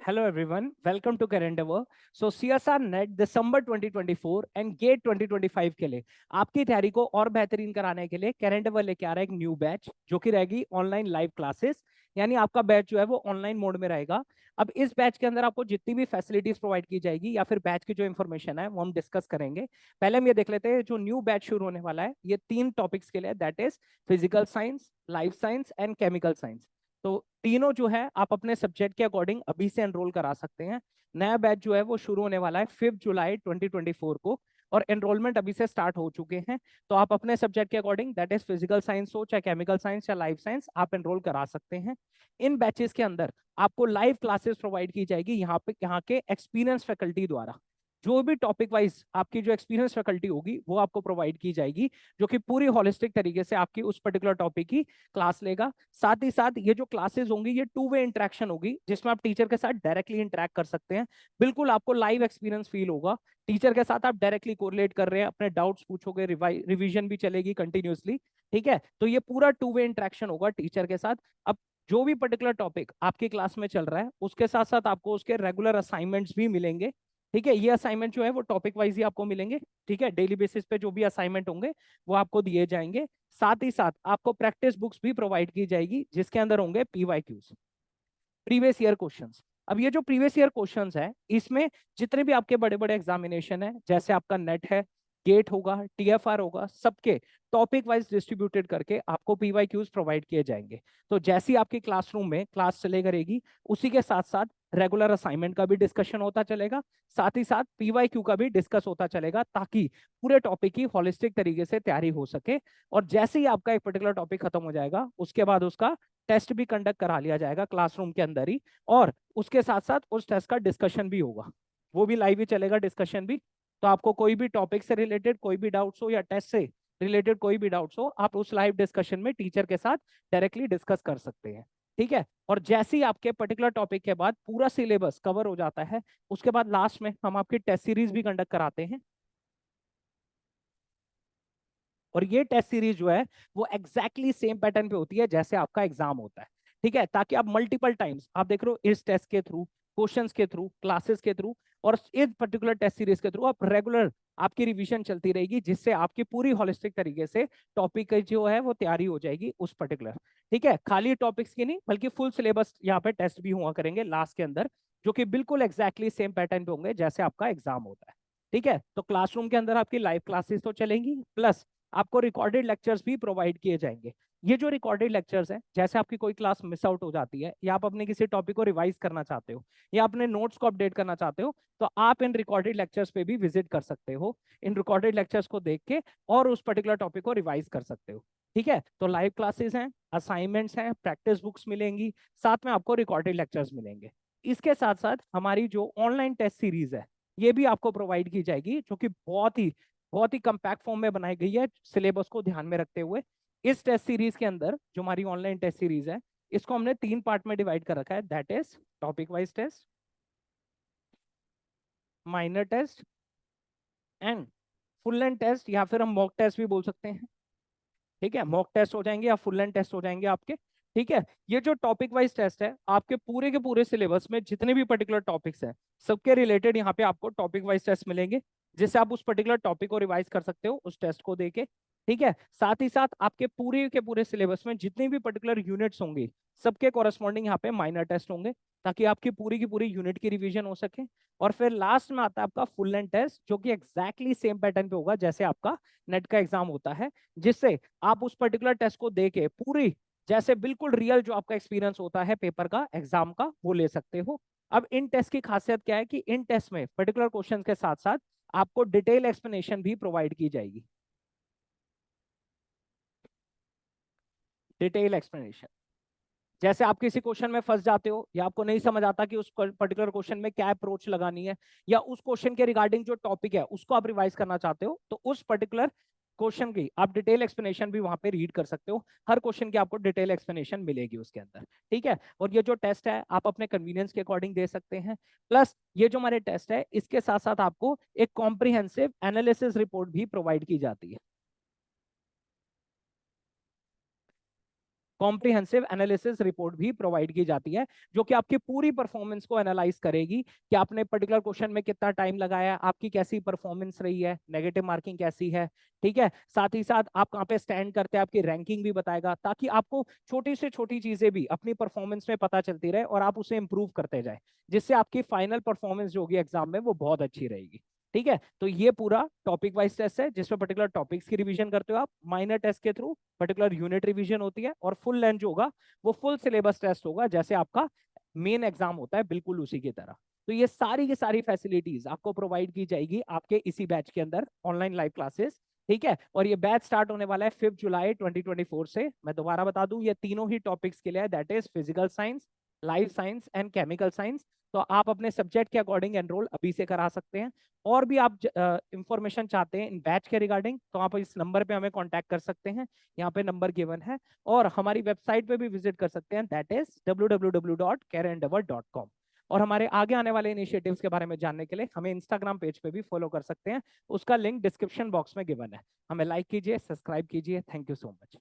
Hello everyone, welcome to Current Hour. So CSR NET दिसंबर 2024 and GATE 2025 के लिए आपकी तैयारी को और बेहतरीन कराने के लिए करंट अवर लेके आ रहा है एक न्यू बैच जो कि रहेगी ऑनलाइन लाइव क्लासेस। यानी आपका बैच जो है वो ऑनलाइन मोड में रहेगा। अब इस बैच के अंदर आपको जितनी भी फैसिलिटीज प्रोवाइड की जाएगी या फिर बैच की जो इन्फॉर्मेशन है वो हम डिस्कस करेंगे। पहले हम ये देख लेते हैं जो न्यू बैच शुरू होने वाला है ये 3 टॉपिक्स के लिए, that is physical science, life science and chemical science. तो तीनों जो है आप अपने सब्जेक्ट के अकॉर्डिंग अभी से एनरोल करा सकते हैं। नया बैच जो है वो शुरू होने वाला है 5 जुलाई 2024 को और एनरोलमेंट अभी से स्टार्ट हो चुके हैं। तो आप अपने सब्जेक्ट के according, that is physical science हो चाहे केमिकल साइंस या लाइफ साइंस, आप एनरोल करा सकते हैं। इन बैचेस के अंदर आपको लाइव क्लासेस प्रोवाइड की जाएगी यहाँ के एक्सपीरियंस फैकल्टी द्वारा। जो भी टॉपिक वाइज आपकी जो एक्सपीरियंस फैकल्टी होगी वो आपको प्रोवाइड की जाएगी, जो कि पूरी होलिस्टिक तरीके से आपकी उस पर्टिकुलर टॉपिक की क्लास लेगा। साथ ही साथ ये जो क्लासेस होंगी ये 2 वे इंटरेक्शन होगी जिसमें आप टीचर के साथ डायरेक्टली इंटरेक्ट कर सकते हैं। बिल्कुल आपको लाइव एक्सपीरियंस फील होगा। टीचर के साथ आप डायरेक्टली कोरिलेट कर रहे हैं, अपने डाउट्स पूछोगे, रिवीजन भी चलेगी कंटिन्यूसली। ठीक है, तो ये पूरा 2 वे इंटरेक्शन होगा टीचर के साथ। अब जो भी पर्टिकुलर टॉपिक आपकी क्लास में चल रहा है उसके साथ साथ आपको उसके रेगुलर असाइनमेंट्स भी मिलेंगे। ठीक है, ये असाइनमेंट जो है वो टॉपिक वाइज ही आपको मिलेंगे। ठीक है, डेली बेसिस पे जो भी असाइनमेंट होंगे वो आपको दिए जाएंगे। साथ ही साथ आपको प्रैक्टिस बुक्स भी प्रोवाइड की जाएगी जिसके अंदर होंगे पीवाईक्यूज, प्रीवियस ईयर क्वेश्चंस। अब ये जो प्रीवियस ईयर क्वेश्चंस है इसमें जितने भी आपके बड़े बड़े एग्जामिनेशन है, जैसे आपका नेट है, गेट होगा, टीएफआर होगा, सबके टॉपिक वाइज डिस्ट्रीब्यूटेड करके आपको पीवाईक्यूज प्रोवाइड किए जाएंगे। तो जैसी आपकी क्लासरूम में क्लास चले करेगी उसी के साथ साथ रेगुलर असाइनमेंट का भी डिस्कशन होता चलेगा, साथ ही साथ पीवाईक्यू का भी डिस्कस होता चलेगा, ताकि पूरे टॉपिक की होलिस्टिक तरीके से तैयारी हो सके। और जैसे ही आपका एक पर्टिकुलर टॉपिक खत्म हो जाएगा उसके बाद उसका टेस्ट भी कंडक्ट करा लिया जाएगा क्लासरूम के अंदर ही, और उसके साथ साथ उस टेस्ट का डिस्कशन भी होगा, वो भी लाइव ही चलेगा डिस्कशन भी। तो आपको कोई भी टॉपिक से रिलेटेड कोई भी डाउट्स हो या टेस्ट से रिलेटेड कोई भी डाउट्स हो, आप उस लाइव डिस्कशन में टीचर के साथ डायरेक्टली डिस्कस कर सकते हैं। ठीक है, और जैसे ही आपके पर्टिकुलर टॉपिक के बाद पूरा सिलेबस कवर हो जाता है उसके बाद लास्ट में हम आपकी टेस्ट सीरीज भी कंडक्ट कराते हैं। और ये टेस्ट सीरीज जो है वो एग्जैक्टली सेम पैटर्न पे होती है जैसे आपका एग्जाम होता है। ठीक है, ताकि आप मल्टीपल टाइम्स आप देख रहे हो इस टेस्ट के थ्रू, क्वेश्चंस के थ्रू, क्लासेस के थ्रू और इस पर्टिकुलर टेस्ट सीरीज के थ्रू आप रेगुलर आपकी रिवीजन चलती रहेगी, जिससे आपकी पूरी होलिस्टिक तरीके से टॉपिक की जो है वो तैयारी हो जाएगी उस पर्टिकुलर। ठीक है, खाली टॉपिक्स की नहीं बल्कि फुल सिलेबस यहाँ पे टेस्ट भी हुआ करेंगे लास्ट के अंदर, जो कि बिल्कुल एग्जैक्टली सेम पैटर्न पे होंगे जैसे आपका एग्जाम होता है। ठीक है, तो क्लासरूम के अंदर आपकी लाइव क्लासेस तो चलेंगी, प्लस आपको रिकॉर्डेड लेक्चर्स भी प्रोवाइड किए जाएंगे। ये जो रिकॉर्डेड लेक्चर्स हैं, जैसे आपकी कोई क्लास मिस आउट हो जाती है या आप अपने किसी टॉपिक को रिवाइज करना चाहते हो या अपने नोट्स को अपडेट करना चाहते हो, तो आप इन रिकॉर्डेड लेक्चर्स पे भी विजिट कर सकते हो। इन रिकॉर्डेड लेक्चर्स को देख के और उस पर्टिकुलर टॉपिक को रिवाइज कर सकते हो। ठीक है, तो लाइव क्लासेस हैं, असाइनमेंट्स हैं, प्रैक्टिस बुक्स मिलेंगी, साथ में आपको रिकॉर्डेड लेक्चर्स मिलेंगे। इसके साथ साथ हमारी जो ऑनलाइन टेस्ट सीरीज है ये भी आपको प्रोवाइड की जाएगी, जो कि बहुत ही कंपैक्ट फॉर्म में बनाई गई है सिलेबस को ध्यान में रखते हुए। इस टेस्ट सीरीज के अंदर जो हमारी ऑनलाइन टेस्ट सीरीज है इसको हमने 3 पार्ट में डिवाइड कर रखा है, that is topic wise test, minor test and full and test, या फिर हम मॉक टेस्ट भी बोल सकते हैं। ठीक है, मॉक टेस्ट हो जाएंगे या फुल एंड टेस्ट हो जाएंगे आपके। ठीक है, ये जो टॉपिक वाइज टेस्ट है आपके पूरे के पूरे सिलेबस में जितने भी पर्टिकुलर टॉपिक्स हैं सबके रिलेटेड यहाँ पे आपको टॉपिक वाइज टेस्ट मिलेंगे, जिससे आप उस पर्टिकुलर टॉपिक को रिवाइज कर सकते हो उस टेस्ट को देके। ठीक है, साथ ही साथ आपके पूरे के पूरे सिलेबस में जितनी भी पर्टिकुलर यूनिट्स होंगी सबके कॉरेस्पॉन्डिंग यहाँ पे माइनर टेस्ट होंगे, ताकि आपकी पूरी की पूरी यूनिट की रिवीजन हो सके। और फिर लास्ट में आता है आपका फुल लेंथ टेस्ट, जो कि एग्जैक्टली सेम पैटर्न पे होगा जैसे आपका नेट का एग्जाम होता है, जिससे आप उस पर्टिकुलर टेस्ट को देके पूरी जैसे बिल्कुल रियल जो आपका एक्सपीरियंस होता है पेपर का, एग्जाम का, वो ले सकते हो। अब इन टेस्ट की खासियत क्या है कि इन टेस्ट में पर्टिकुलर क्वेश्चन के साथ साथ आपको डिटेल एक्सप्लेनेशन भी प्रोवाइड की जाएगी। डिटेल एक्सप्लेनेशन, जैसे आप किसी क्वेश्चन में फंस जाते हो या आपको नहीं समझ आता कि उस पर्टिकुलर क्वेश्चन में क्या अप्रोच लगानी है, या उस क्वेश्चन के रिगार्डिंग जो टॉपिक है उसको आप रिवाइज करना चाहते हो, तो उस पर्टिकुलर क्वेश्चन की आप डिटेल एक्सप्लेनेशन भी वहां पे रीड कर सकते हो। हर क्वेश्चन की आपको डिटेल एक्सप्लेनेशन मिलेगी उसके अंदर। ठीक है, और ये जो टेस्ट है आप अपने कन्वीनियंस के अकॉर्डिंग दे सकते हैं। प्लस ये जो हमारे टेस्ट है इसके साथ साथ आपको एक कॉम्प्रिहेंसिव एनालिसिस रिपोर्ट भी प्रोवाइड की जाती है। कॉम्प्रिहेंसिव एनालिसिस रिपोर्ट भी प्रोवाइड की जाती है, जो कि आपकी पूरी परफॉर्मेंस को एनालाइज करेगी कि आपने पर्टिकुलर क्वेश्चन में कितना टाइम लगाया, आपकी कैसी परफॉर्मेंस रही है, नेगेटिव मार्किंग कैसी है, ठीक है। साथ ही साथ आप कहाँ पे स्टैंड करते हैं, आपकी रैंकिंग भी बताएगा, ताकि आपको छोटी से छोटी चीजें भी अपनी परफॉर्मेंस में पता चलती रहे और आप उसे इंप्रूव करते जाए, जिससे आपकी फाइनल परफॉर्मेंस जो होगी एग्जाम में वो बहुत अच्छी रहेगी। ठीक है, तो ये पूरा टॉपिक वाइज टेस्ट है जिसमें पर्टिकुलर टॉपिक्स की रिवीजन करते हो आप, माइनर टेस्ट के थ्रू पर्टिकुलर यूनिट रिवीजन होती है, और फुल लेंथ जो होगा वो फुल सिलेबस टेस्ट होगा, जैसे आपका मेन एग्जाम होता है बिल्कुल उसी की तरह। तो ये सारी की सारी फैसिलिटीज आपको प्रोवाइड की जाएगी आपके इसी बैच के अंदर, ऑनलाइन लाइव क्लासेस। ठीक है, और ये बैच स्टार्ट होने वाला है 5 जुलाई 2024 से। मैं दोबारा बता दूं, ये तीनों ही टॉपिक्स के लिए है, that is physical science, life science and chemical science. तो आप अपने सब्जेक्ट के अकॉर्डिंग एनरोल अभी से करा सकते हैं। और भी आप इंफॉर्मेशन चाहते हैं इन बैच के रिगार्डिंग, तो आप इस नंबर पे हमें कांटेक्ट कर सकते हैं, यहाँ पे नंबर गिवन है। और हमारी वेबसाइट पे भी विजिट कर सकते हैं, दैट इज www.careendeavor.com। और हमारे आगे आने वाले इनिशिएटिव्स के बारे में जानने के लिए हमें इंस्टाग्राम पेज पे भी फॉलो कर सकते हैं, उसका लिंक डिस्क्रिप्शन बॉक्स में गिवन है। हमें लाइक कीजिए, सब्सक्राइब कीजिए। Thank you so much.